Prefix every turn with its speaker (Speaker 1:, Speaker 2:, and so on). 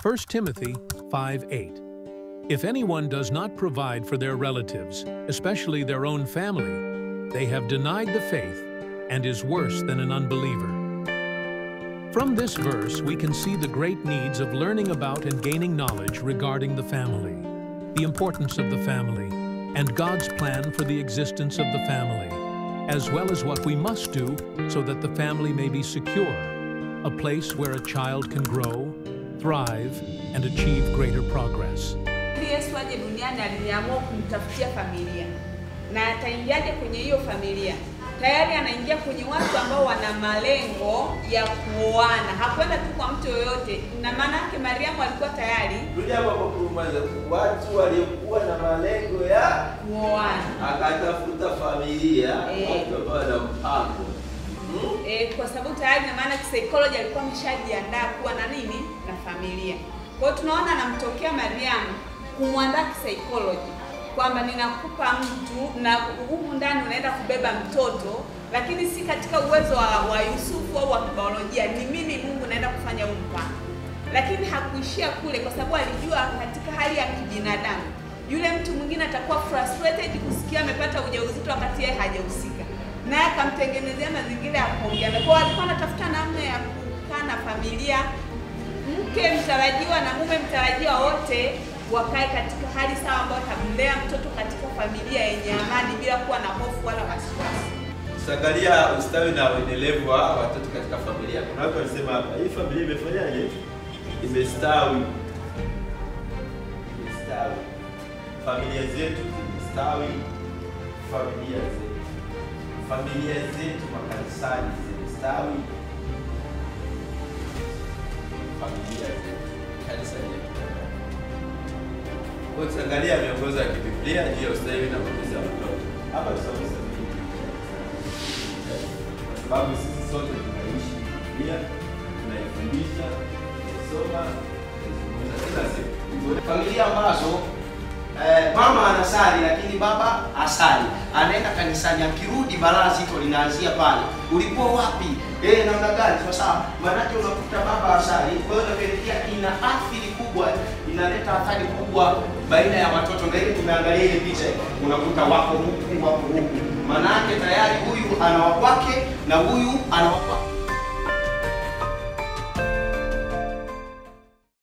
Speaker 1: 1 Timothy 5:8. If anyone does not provide for their relatives, especially their own family, they have denied the faith and is worse than an unbeliever. From this verse, we can see the great needs of learning about and gaining knowledge regarding the family, the importance of the family, and God's plan for the existence of the family, as well as what we must do so that the family may be secure, a place where a child can grow, thrive, and achieve greater progress.
Speaker 2: Yesu aje duniani aliamua kumtafutia familia. Na ataingiaje kwenye hiyo familia? Tayari anaingia kwenye watu ambao wana malengo ya kuoana. Hakwenda tu kwa mtu yoyote. Na maana yake Mariamu alikuwa tayari
Speaker 3: watu waliokuwa na malengo ya
Speaker 2: kuoana.
Speaker 3: Akatafuta familia, watu ambao wana mpango.
Speaker 2: Kwa sababu tayari na maana psychology alikuwa ameshajiandaa kuwa na nini? Na familia. Kwa hiyo tunaona anamtokea Mariamu kumwandaa psychology kwamba ninakupa mtu na humu ndani unaenda kubeba mtoto, lakini si katika uwezo wa Yusufu au wa biolojia, ni mimi Mungu naenda kufanya huu mpango. Lakini hakuishia kule, kwa sababu alijua katika hali ya kibinadamu yule mtu mwingine atakuwa frustrated kusikia amepata ujauzito wakati yeye hajahusika, naye akamtengenezea mazingira ya kuongea. Kwa alikuwa anatafuta namna ya kukaa na familia, mke mtarajiwa na mume mtarajiwa wote wakae katika hali sawa ambayo atamlea mtoto katika familia yenye amani bila kuwa na hofu wala wasiwasi.
Speaker 3: Usiangalia ustawi na uendelevu wa watoto katika familia. Kuna watu wanasema hapa, hii familia imefanyaje? Imestawi. Imestawi. Familia zetu zimestawi. Familia zetu makanisani zimestawi. Familia zetu kanisa letu. Kwa tuangalia miongozo ya Biblia juu ya ustawi na malezi ya watoto. Hapa tunasoma kwa sababu sisi sote tunaishi Biblia, tunaifundisha, tunasoma, tunazungumza kila siku.
Speaker 4: Familia ambazo mama anasali lakini baba asali, anaenda kanisani, akirudi balaa zito linaanzia pale. Ulikuwa wapi? Namna gani? Sasa maana yake unakuta baba asali, kwa hiyo inapelekea ina athari kubwa, inaleta athari kubwa baina ya watoto. Na ile tumeangalia ile picha, unakuta wako huku, maana yake tayari huyu ana wa kwake na huyu ana wa kwake.